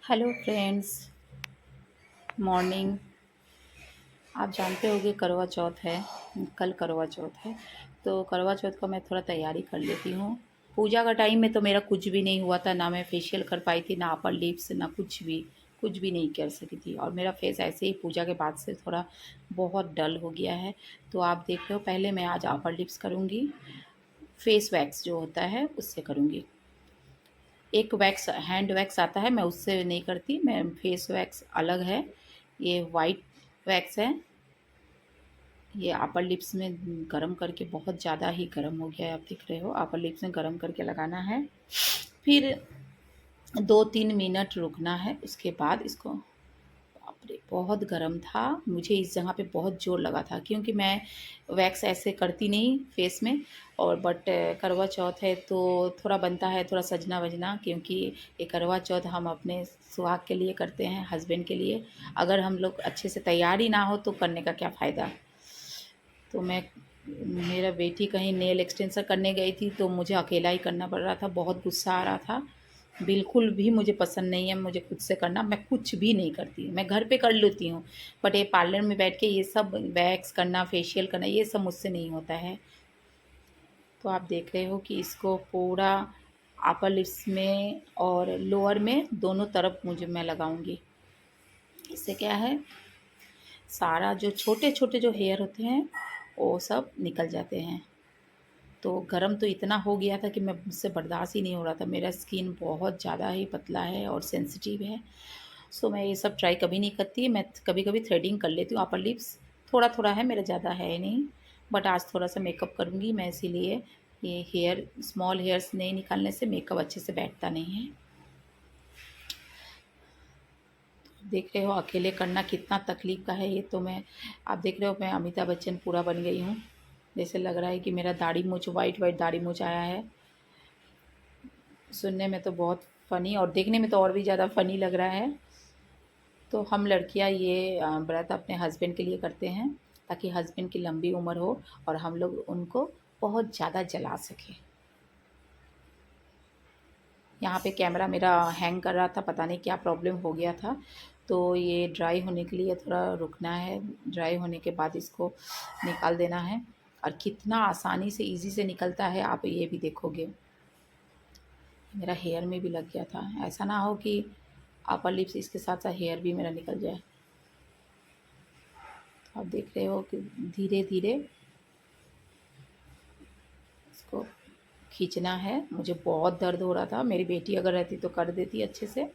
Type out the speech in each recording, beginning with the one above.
Hello friends. Morning. आप जानते होंगे करवा चौथ है। कल करवा चौथ है। तो करवा चौथ का मैं थोड़ा तैयारी कर लेती हूँ। पूजा का टाइम में तो मेरा कुछ भी नहीं हुआ था, ना मैं फेशियल कर पाई थी, ना अपर लिप्स, ना कुछ भी नहीं कर सकी थी। और मेरा फेस ऐसे ही पूजा के बाद से थोड़ा बहुत डल हो गया है। तो आप देख रहे हो, पहले मैं आज अपर लिप्स करूँगी। फेस वैक्स जो होता है उससे करूँगी। एक वैक्स हैंड वैक्स आता है, मैं उससे नहीं करती, मैं फेस वैक्स अलग है। ये वाइट वैक्स है। ये अपर लिप्स में गरम करके, बहुत ज़्यादा ही गरम हो गया है, आप देख रहे हो, अपर लिप्स में गरम करके लगाना है। फिर 2-3 मिनट रुकना है, उसके बाद इसको। बाप रे, बहुत गर्म था। मुझे इस जगह पे बहुत ज़ोर लगा था, क्योंकि मैं वैक्स ऐसे करती नहीं फेस में। और बट करवा चौथ है तो थोड़ा बनता है, थोड़ा सजना वजना, क्योंकि ये करवा चौथ हम अपने सुहाग के लिए करते हैं, हस्बैंड के लिए। अगर हम लोग अच्छे से तैयारी ना हो तो करने का क्या फ़ायदा। तो मैं, मेरा बेटी कहीं नेल एक्सटेंसर करने गई थी तो मुझे अकेला ही करना पड़ रहा था, बहुत गुस्सा आ रहा था। बिल्कुल भी मुझे पसंद नहीं है मुझे खुद से करना, मैं कुछ भी नहीं करती, मैं घर पे कर लेती हूँ। बट ये पार्लर में बैठ के ये सब वैक्स करना, फेशियल करना, ये सब मुझसे नहीं होता है। तो आप देख रहे हो कि इसको पूरा अपर लिप्स में और लोअर में दोनों तरफ मुझे मैं लगाऊंगी। इससे क्या है, सारा जो छोटे छोटे जो हेयर होते हैं वो सब निकल जाते हैं। तो गरम तो इतना हो गया था कि मैं, मुझसे बर्दाश्त ही नहीं हो रहा था। मेरा स्किन बहुत ज़्यादा ही पतला है और सेंसिटिव है। सो मैं ये सब ट्राई कभी नहीं करती। मैं कभी कभी थ्रेडिंग कर लेती हूँ अपर लिप्स, थोड़ा थोड़ा है, मेरा ज़्यादा है नहीं। बट आज थोड़ा सा मेकअप करूँगी मैं, इसीलिए ये हेयर, स्मॉल हेयर्स नहीं निकालने से मेकअप अच्छे से बैठता नहीं है। देख रहे हो अकेले करना कितना तकलीफ़ का है ये। तो मैं, आप देख रहे हो मैं अमिताभ बच्चन पूरा बन गई हूँ। जैसे लग रहा है कि मेरा दाढ़ी मूँछ, वाइट वाइट दाढ़ी मूँछ आया है। सुनने में तो बहुत फ़नी और देखने में तो और भी ज़्यादा फ़नी लग रहा है। तो हम लड़कियां ये व्रत अपने हस्बैंड के लिए करते हैं, ताकि हस्बैंड की लंबी उम्र हो और हम लोग उनको बहुत ज़्यादा जला सकें। यहाँ पे कैमरा मेरा हैंग कर रहा था, पता नहीं क्या प्रॉब्लम हो गया था। तो ये ड्राई होने के लिए थोड़ा रुकना है। ड्राई होने के बाद इसको निकाल देना है। और कितना आसानी से, इजी से निकलता है, आप ये भी देखोगे। मेरा हेयर में भी लग गया था, ऐसा ना हो कि अपर लिप्स इसके साथ साथ हेयर भी मेरा निकल जाए। तो आप देख रहे हो कि धीरे धीरे इसको खींचना है। मुझे बहुत दर्द हो रहा था, मेरी बेटी अगर रहती तो कर देती अच्छे से।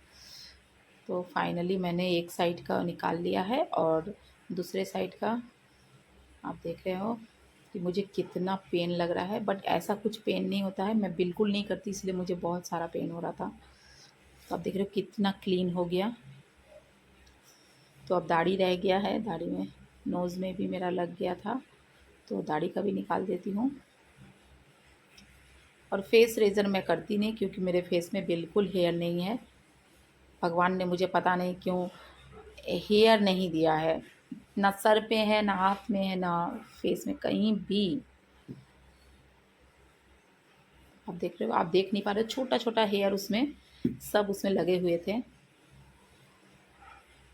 तो फाइनली मैंने एक साइड का निकाल लिया है और दूसरे साइड का आप देख रहे हो कि मुझे कितना पेन लग रहा है। बट ऐसा कुछ पेन नहीं होता है, मैं बिल्कुल नहीं करती, इसलिए मुझे बहुत सारा पेन हो रहा था। तो आप देख रहे हो कितना क्लीन हो गया। तो अब दाढ़ी रह गया है, दाढ़ी में, नोज़ में भी मेरा लग गया था, तो दाढ़ी का भी निकाल देती हूँ। और फेस रेज़र मैं करती नहीं, क्योंकि मेरे फेस में बिल्कुल हेयर नहीं है। भगवान ने मुझे पता नहीं क्यों हेयर नहीं दिया है, ना सर पे है, ना हाथ में है, ना फेस में, कहीं भी। आप देख रहे हो, आप देख नहीं पा रहे हो, छोटा छोटा हेयर उसमें, सब उसमें लगे हुए थे।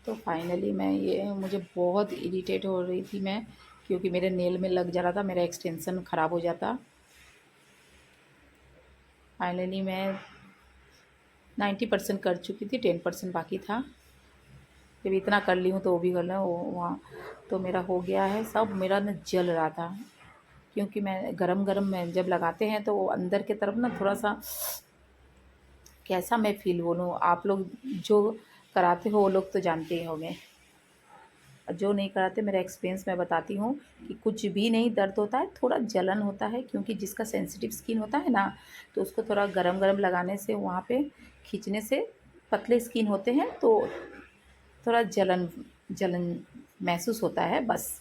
तो फाइनली मैं ये, मुझे बहुत इरिटेट हो रही थी मैं, क्योंकि मेरे नेल में लग जा रहा था, मेरा एक्सटेंशन ख़राब हो जाता। फाइनली मैं 90% कर चुकी थी, 10% बाकी था। जब इतना कर ली हूँ तो वो भी कर लो, वहाँ तो मेरा हो गया है सब। मेरा ना जल रहा था, क्योंकि मैं गरम गरम में जब लगाते हैं तो वो अंदर की तरफ ना थोड़ा सा, कैसा मैं फील बोलूँ, आप लोग जो कराते हो वो लोग तो जानते ही होंगे। जो नहीं कराते, मेरा एक्सपीरियंस मैं बताती हूँ कि कुछ भी नहीं दर्द होता है, थोड़ा जलन होता है, क्योंकि जिसका सेंसिटिव स्किन होता है ना, तो उसको थोड़ा गरम गरम लगाने से, वहाँ पे खींचने से, पतले स्किन होते हैं तो थोड़ा जलन जलन महसूस होता है, बस।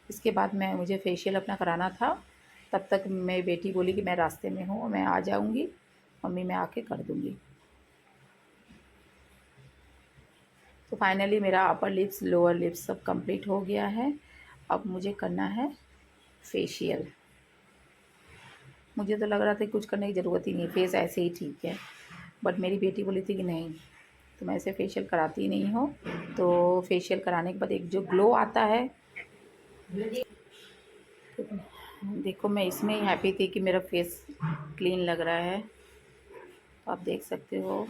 इसके बाद मैं, मुझे फेशियल अपना कराना था। तब तक मेरी बेटी बोली कि मैं रास्ते में हूँ, मैं आ जाऊँगी, मम्मी मैं आके कर दूँगी। तो फाइनली मेरा अपर लिप्स, लोअर लिप्स सब कंप्लीट हो गया है। अब मुझे करना है फेशियल। मुझे तो लग रहा था कुछ करने की ज़रूरत ही नहीं, फेस ऐसे ही ठीक है। बट मेरी बेटी बोली थी कि नहीं, तो मैं इसे फेशियल कराती नहीं हूँ। तो फेशियल कराने के बाद एक जो ग्लो आता है, देखो मैं इसमें ही हैप्पी थी कि मेरा फेस क्लीन लग रहा है, तो आप देख सकते हो।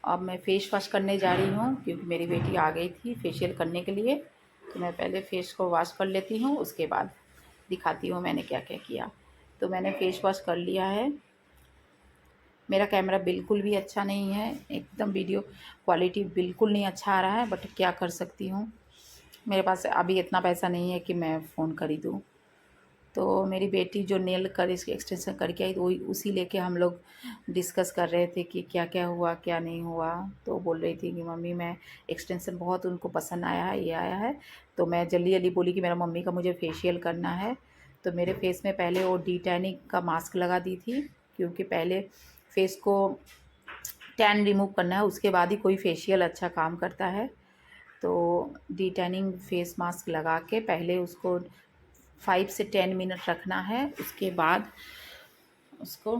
अब मैं फ़ेस वॉश करने जा रही हूँ क्योंकि मेरी बेटी आ गई थी फेशियल करने के लिए। तो मैं पहले फ़ेस को वॉश कर लेती हूँ, उसके बाद दिखाती हूँ मैंने क्या क्या किया। तो मैंने फ़ेस वॉश कर लिया है। मेरा कैमरा बिल्कुल भी अच्छा नहीं है, एकदम वीडियो क्वालिटी बिल्कुल नहीं अच्छा आ रहा है, बट क्या कर सकती हूँ, मेरे पास अभी इतना पैसा नहीं है कि मैं फ़ोन खरीदूँ। तो मेरी बेटी जो नेल कर इसकी एक्सटेंशन करके आई, तो वही उसी लेके हम लोग डिस्कस कर रहे थे कि क्या क्या हुआ क्या नहीं हुआ। तो बोल रही थी कि मम्मी मैं एक्सटेंशन बहुत उनको पसंद आया है, ये आया है। तो मैं जल्दी जल्दी बोली कि मेरा मम्मी का मुझे फेशियल करना है। तो मेरे फेस में पहले वो डिटैनिक का मास्क लगा दी थी, क्योंकि पहले फेस को टैन रिमूव करना है, उसके बाद ही कोई फेशियल अच्छा काम करता है। तो डिटैनिंग फेस मास्क लगा के पहले उसको 5 से 10 मिनट रखना है, उसके बाद उसको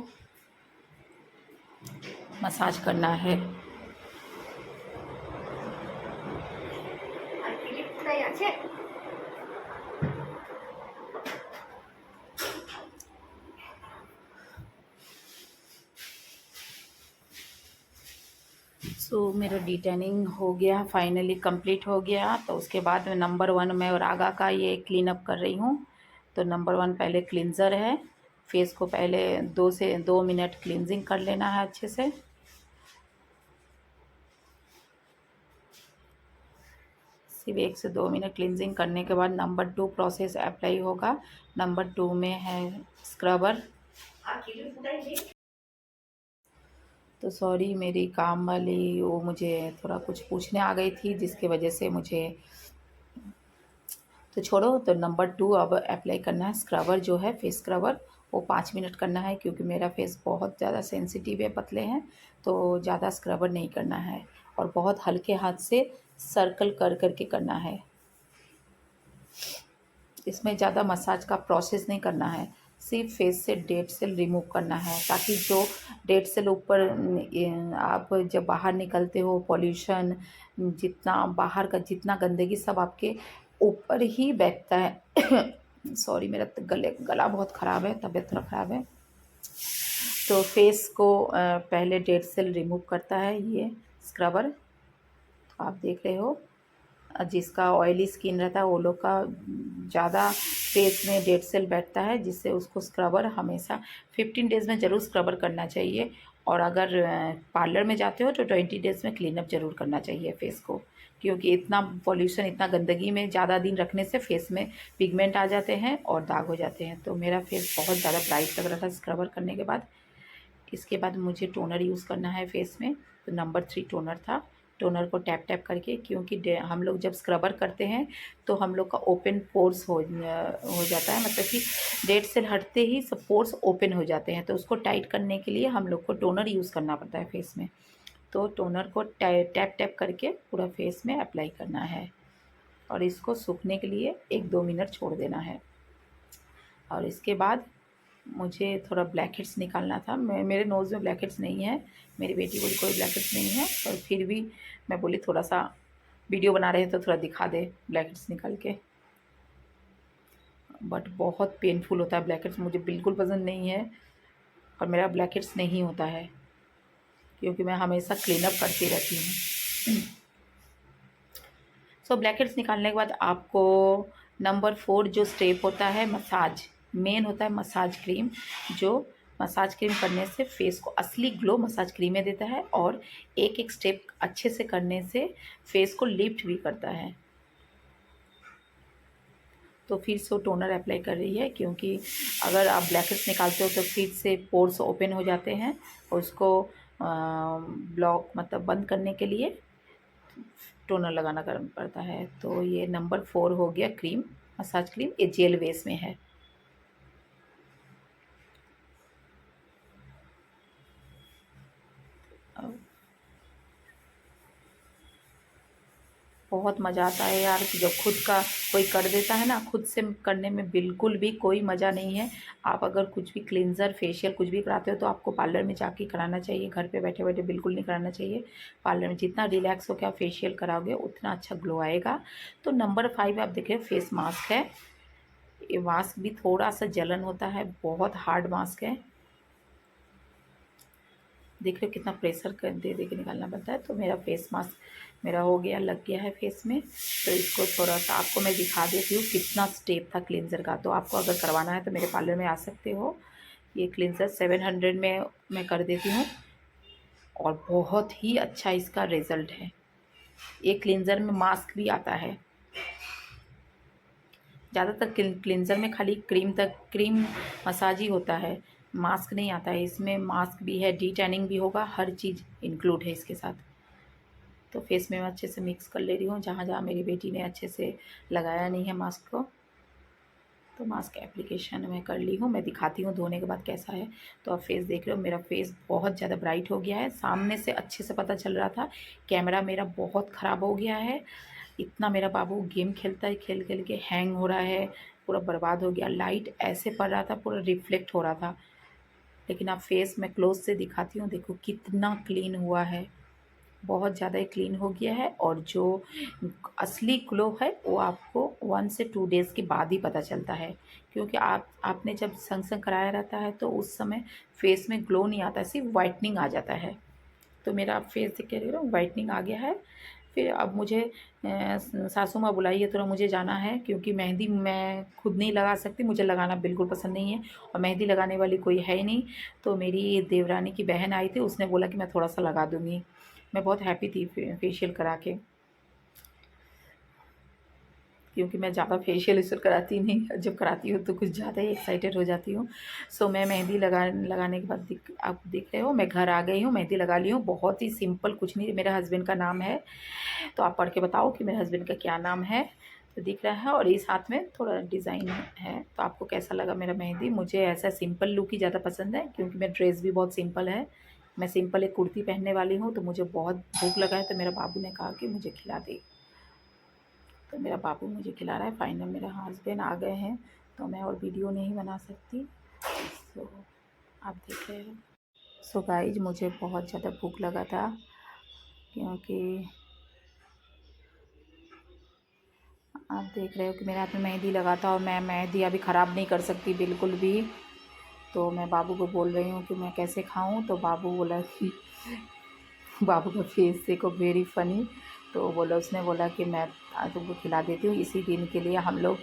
मसाज करना है। मेरा डिटेनिंग हो गया, फाइनली कंप्लीट हो गया। तो उसके बाद में नंबर 1 मैं रागा का ये क्लीन अप कर रही हूँ। तो नंबर 1 पहले क्लिनज़र है। फेस को पहले 2 से 2 मिनट क्लिनजिंग कर लेना है अच्छे से। सिर्फ 1 से 2 मिनट क्लिनजिंग करने के बाद नंबर 2 प्रोसेस अप्लाई होगा। नंबर 2 में है स्क्रबर। तो सॉरी, मेरी काम वाली वो मुझे थोड़ा कुछ पूछने आ गई थी, जिसकी वजह से मुझे, तो छोड़ो। तो नंबर 2 अब अप्लाई करना है स्क्रबर जो है फेस स्क्रबर, वो 5 मिनट करना है, क्योंकि मेरा फेस बहुत ज़्यादा सेंसिटिव है, पतले हैं, तो ज़्यादा स्क्रबर नहीं करना है। और बहुत हल्के हाथ से सर्कल कर कर के करना है। इसमें ज़्यादा मसाज का प्रोसेस नहीं करना है, सिर्फ फेस से डेड सेल रिमूव करना है, ताकि जो डेड सेल ऊपर आप जब बाहर निकलते हो, पॉल्यूशन जितना बाहर का जितना गंदगी सब आपके ऊपर ही बैठता है। सॉरी, मेरा गला बहुत ख़राब है, तबीयत थोड़ा ख़राब है। तो फेस को पहले डेड सेल रिमूव करता है ये स्क्रबर। तो आप देख रहे हो, जिसका ऑयली स्किन रहता है वो लोग का ज़्यादा फेस में डेड सेल बैठता है, जिससे उसको स्क्रबर हमेशा 15 डेज़ में ज़रूर स्क्रबर करना चाहिए। और अगर पार्लर में जाते हो तो 20 डेज़ में क्लीनअप ज़रूर करना चाहिए फेस को, क्योंकि इतना पॉल्यूशन इतना गंदगी में ज़्यादा दिन रखने से फेस में पिगमेंट आ जाते हैं और दाग हो जाते हैं। तो मेरा फेस बहुत ज़्यादा ब्राइट लग रहा था स्क्रबर करने के बाद। इसके बाद मुझे टोनर यूज़ करना है फेस में। तो नंबर 3 टोनर था। टोनर को टैप टैप करके, क्योंकि हम लोग जब स्क्रबर करते हैं तो हम लोग का ओपन पोर्स हो जाता है, मतलब कि डेड सेल हटते ही सब पोर्स ओपन हो जाते हैं। तो उसको टाइट करने के लिए हम लोग को टोनर यूज़ करना पड़ता है फेस में। तो टोनर को टैप टैप करके पूरा फेस में अप्लाई करना है, और इसको सूखने के लिए 1-2 मिनट छोड़ देना है। और इसके बाद मुझे थोड़ा ब्लैक हेड्स निकालना था। मेरे नोज़ में ब्लैक हेड्स नहीं है, मेरी बेटी बोली कोई ब्लैक हेड्स नहीं है, पर फिर भी मैं बोली थोड़ा सा वीडियो बना रहे हैं तो थोड़ा दिखा दे ब्लैक हेड्स निकाल के। बट बहुत पेनफुल होता है ब्लैक हेड्स, मुझे बिल्कुल पसंद नहीं है, और मेरा ब्लैक हेड्स नहीं होता है क्योंकि मैं हमेशा क्लीन अप करती रहती हूँ। सो ब्लैक हेड्स निकालने के बाद आपको नंबर 4 जो स्टेप होता है मसाज, मेन होता है मसाज क्रीम। जो मसाज क्रीम करने से फेस को असली ग्लो मसाज क्रीम में देता है, और एक एक स्टेप अच्छे से करने से फेस को लिफ्ट भी करता है। तो फिर से वो टोनर अप्लाई कर रही है, क्योंकि अगर आप ब्लैक हेड्स निकालते हो तो फिर से पोर्स ओपन हो जाते हैं, और उसको ब्लॉक मतलब बंद करने के लिए टोनर लगाना पड़ता है। तो ये नंबर 4 हो गया क्रीम, मसाज क्रीम, ये जेल बेस में है। अब बहुत मज़ा आता है यार, जब खुद का कोई कर देता है ना, खुद से करने में बिल्कुल भी कोई मज़ा नहीं है। आप अगर कुछ भी क्लींजर फेशियल कुछ भी कराते हो तो आपको पार्लर में जाके कराना चाहिए, घर पे बैठे बैठे बिल्कुल नहीं कराना चाहिए। पार्लर में जितना रिलैक्स होकर आप फेशियल कराओगे उतना अच्छा ग्लो आएगा। तो नंबर 5 आप देखिए फेस मास्क है। ये मास्क भी थोड़ा सा जलन होता है, बहुत हार्ड मास्क है। देख रहे हो कितना प्रेशर कर दे दे के निकालना पड़ता है। तो मेरा फेस मास्क मेरा हो गया, लग गया है फेस में। तो इसको थोड़ा सा आपको मैं दिखा देती हूँ कितना स्टेप था क्लींजर का। तो आपको अगर करवाना है तो मेरे पार्लर में आ सकते हो। ये क्लींजर 700 में मैं कर देती हूँ और बहुत ही अच्छा इसका रिज़ल्ट है। ये क्लींजर में मास्क भी आता है। ज़्यादातर क्लींजर में खाली क्रीम मसाज ही होता है, मास्क नहीं आता है। इसमें मास्क भी है, डी टैनिंग भी होगा, हर चीज़ इंक्लूड है इसके साथ। तो फेस में मैं अच्छे से मिक्स कर ले रही हूँ, जहाँ जहाँ मेरी बेटी ने अच्छे से लगाया नहीं है मास्क को। तो मास्क एप्लीकेशन मैं कर ली हूँ, मैं दिखाती हूँ धोने के बाद कैसा है। तो आप फेस देख रहे हो, मेरा फेस बहुत ज़्यादा ब्राइट हो गया है। सामने से अच्छे से पता चल रहा था, कैमरा मेरा बहुत ख़राब हो गया है। इतना मेरा बाबू गेम खेलता है, खेल खेल के हैंग हो रहा है, पूरा बर्बाद हो गया। लाइट ऐसे पड़ रहा था, पूरा रिफ्लेक्ट हो रहा था। लेकिन आप फेस मैं क्लोज से दिखाती हूँ, देखो कितना क्लीन हुआ है, बहुत ज़्यादा ही क्लीन हो गया है। और जो असली ग्लो है वो आपको 1 से 2 डेज़ के बाद ही पता चलता है, क्योंकि आपने जब संग संग कराया रहता है तो उस समय फेस में ग्लो नहीं आता, सिर्फ वाइटनिंग आ जाता है। तो मेरा आप फेस देख के देख रहे हो वाइटनिंग आ गया है। फिर अब मुझे सासू माँ बुलाई है, थोड़ा मुझे जाना है, क्योंकि मेहंदी मैं खुद नहीं लगा सकती, मुझे लगाना बिल्कुल पसंद नहीं है और मेहंदी लगाने वाली कोई है ही नहीं। तो मेरी देवरानी की बहन आई थी, उसने बोला कि मैं थोड़ा सा लगा दूँगी। मैं बहुत हैप्पी थी फेशियल करा के, क्योंकि मैं ज़्यादा फेशियल वेशियल कराती नहीं, जब कराती हूँ तो कुछ ज़्यादा ही एक्साइटेड हो जाती हूँ। सो मैं मेहंदी लगाने के बाद आप देख रहे हो मैं घर आ गई हूँ, मेहंदी लगा ली हूँ। बहुत ही सिंपल, कुछ नहीं, मेरे हस्बैंड का नाम है। तो आप पढ़ के बताओ कि मेरे हस्बैंड का क्या नाम है। तो दिख रहा है, और इस हाथ में थोड़ा डिज़ाइन है। तो आपको कैसा लगा मेरा मेहंदी? मुझे ऐसा सिंपल लुक ही ज़्यादा पसंद है, क्योंकि मेरा ड्रेस भी बहुत सिंपल है। मैं सिंपल एक कुर्ती पहनने वाली हूँ। तो मुझे बहुत भूख लगा है, तो मेरा बाबू ने कहा कि मुझे खिला दे। तो मेरा बाबू मुझे खिला रहा है। फाइनल मेरे हस्बैंड आ गए हैं, तो मैं और वीडियो नहीं बना सकती। तो आप देख रहे हो। सो गाइज, मुझे बहुत ज़्यादा भूख लगा था, क्योंकि आप देख रहे हो कि मेरे हाथ में मेहंदी लगा था और मैं मेहंदी अभी ख़राब नहीं कर सकती बिल्कुल भी। तो मैं बाबू को बोल रही हूँ कि मैं कैसे खाऊँ। तो बाबू बोला कि बाबू का फेस देखो, वेरी फ़नी। तो बोला, उसने बोला कि मैं तुमको खिला देती हूँ। इसी दिन के लिए हम लोग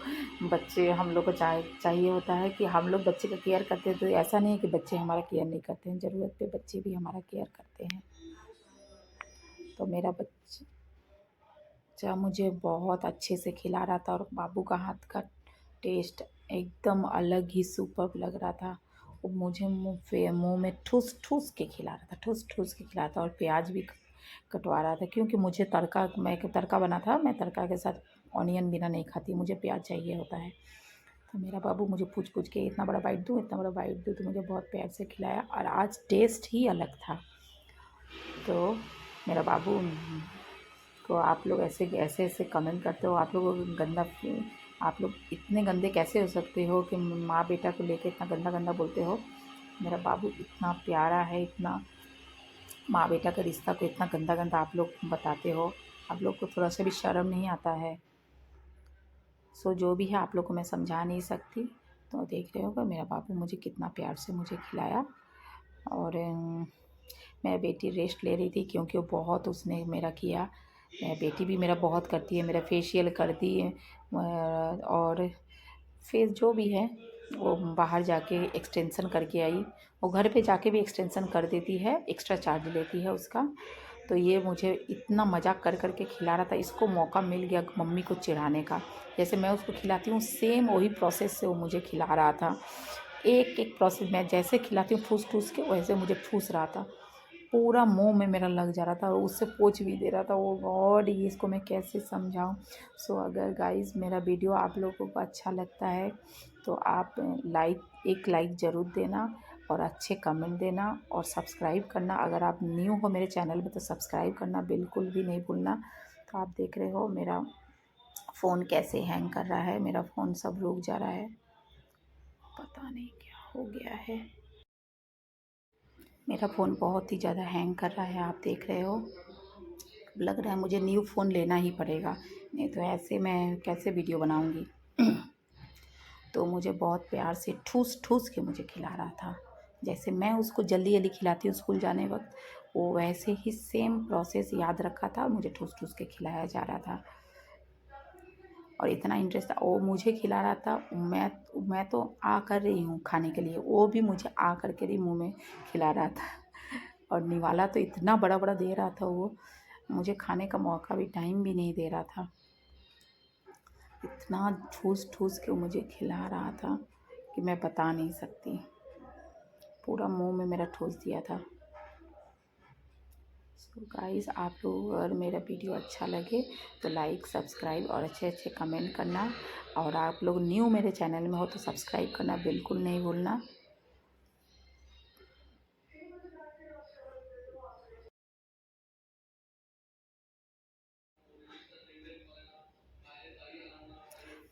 को चाहिए होता है कि हम लोग बच्चे का केयर करते हैं। तो ऐसा नहीं है कि बच्चे हमारा केयर नहीं करते हैं, ज़रूरत पे बच्चे भी हमारा केयर करते हैं। तो मेरा बच्चा मुझे बहुत अच्छे से खिला रहा था, और बाबू का हाथ का टेस्ट एकदम अलग ही सुपर्ब लग रहा था। वो मुझे मुँह में ठूस ठूस के खिला रहा था, ठूस ठूस के खिला रहा था, और प्याज भी कटवा रहा था, क्योंकि मुझे तड़का बना था। मैं तड़का के साथ ऑनियन बिना नहीं खाती, मुझे प्याज चाहिए होता है। तो मेरा बाबू मुझे पूछ पूछ के इतना बड़ा बाइट दूँ, इतना बड़ा बाइट दूँ। तो मुझे बहुत प्यार से खिलाया, और आज टेस्ट ही अलग था। तो मेरा बाबू को आप लोग ऐसे ऐसे ऐसे कमेंट करते हो, आप लोग इतने गंदे कैसे हो सकते हो कि माँ बेटा को लेके इतना गंदा गंदा बोलते हो। मेरा बाबू इतना प्यारा है, इतना माँ बेटा का रिश्ता को इतना गंदा गंदा आप लोग बताते हो। आप लोग को थोड़ा सा भी शर्म नहीं आता है। सो जो भी है आप लोग को मैं समझा नहीं सकती। तो देख रहे होगा मेरा बाबू मुझे कितना प्यार से मुझे खिलाया। और मेरी बेटी रेस्ट ले रही थी, क्योंकि वो बहुत उसने मेरा किया। मेरी बेटी भी मेरा बहुत करती है, मेरा फेशियल करती है, और फेस जो भी है वो बाहर जाके एक्सटेंशन करके आई। वो घर पे जाके भी एक्सटेंशन कर देती है, एक्स्ट्रा चार्ज लेती है उसका। तो ये मुझे इतना मजाक कर कर के खिला रहा था, इसको मौका मिल गया मम्मी को चिढ़ाने का। जैसे मैं उसको खिलाती हूँ सेम वही प्रोसेस से वो मुझे खिला रहा था। एक एक प्रोसेस मैं जैसे खिलाती हूँ ठूस ठूस के, वैसे मुझे ठूस रहा था। पूरा मुंह में मेरा लग जा रहा था, और उससे पोंछ भी दे रहा था। वो गॉड, ये इसको मैं कैसे समझाऊं। सो अगर गाइस मेरा वीडियो आप लोगों को अच्छा लगता है तो आप एक लाइक ज़रूर देना, और अच्छे कमेंट देना, और सब्सक्राइब करना। अगर आप न्यू हो मेरे चैनल में तो सब्सक्राइब करना बिल्कुल भी नहीं भूलना। तो आप देख रहे हो मेरा फ़ोन कैसे हैंग कर रहा है, मेरा फ़ोन सब रुक जा रहा है, पता नहीं क्या हो गया है। मेरा फ़ोन बहुत ही ज़्यादा हैंग कर रहा है, आप देख रहे हो। लग रहा है मुझे न्यू फ़ोन लेना ही पड़ेगा, नहीं तो ऐसे मैं कैसे वीडियो बनाऊँगी। तो मुझे बहुत प्यार से ठूस ठूस के मुझे खिला रहा था, जैसे मैं उसको जल्दी जल्दी खिलाती हूँ स्कूल जाने वक्त, वो वैसे ही सेम प्रोसेस याद रखा था, मुझे ठूस ठूस के खिलाया जा रहा था। और इतना इंटरेस्ट था, वो मुझे खिला रहा था, मैं तो आ कर रही हूँ खाने के लिए, वो भी मुझे आ कर के ही मुँह में खिला रहा था। और निवाला तो इतना बड़ा बड़ा दे रहा था वो, मुझे खाने का मौका भी, टाइम भी नहीं दे रहा था। इतना ठूस ठूस के मुझे खिला रहा था कि मैं बता नहीं सकती, पूरा मुंह में मेरा ठूस दिया था। सो गाइस, आप लोग अगर मेरा वीडियो अच्छा लगे तो लाइक, सब्सक्राइब और अच्छे अच्छे कमेंट करना। और आप लोग न्यू मेरे चैनल में हो तो सब्सक्राइब करना बिल्कुल नहीं भूलना।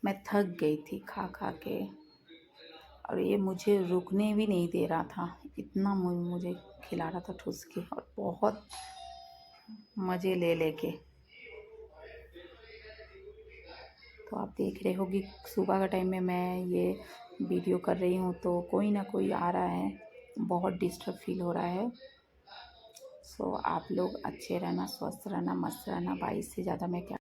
मैं थक गई थी खा खा के, और ये मुझे रुकने भी नहीं दे रहा था, इतना मुझे खिला रहा था ठूस के, और बहुत मज़े ले लेके। तो आप देख रहे हो कि सुबह का टाइम में मैं ये वीडियो कर रही हूँ, तो कोई ना कोई आ रहा है, बहुत डिस्टर्ब फील हो रहा है। सो आप लोग अच्छे रहना, स्वस्थ रहना, मस्त रहना। 22 से ज़्यादा मैं क्या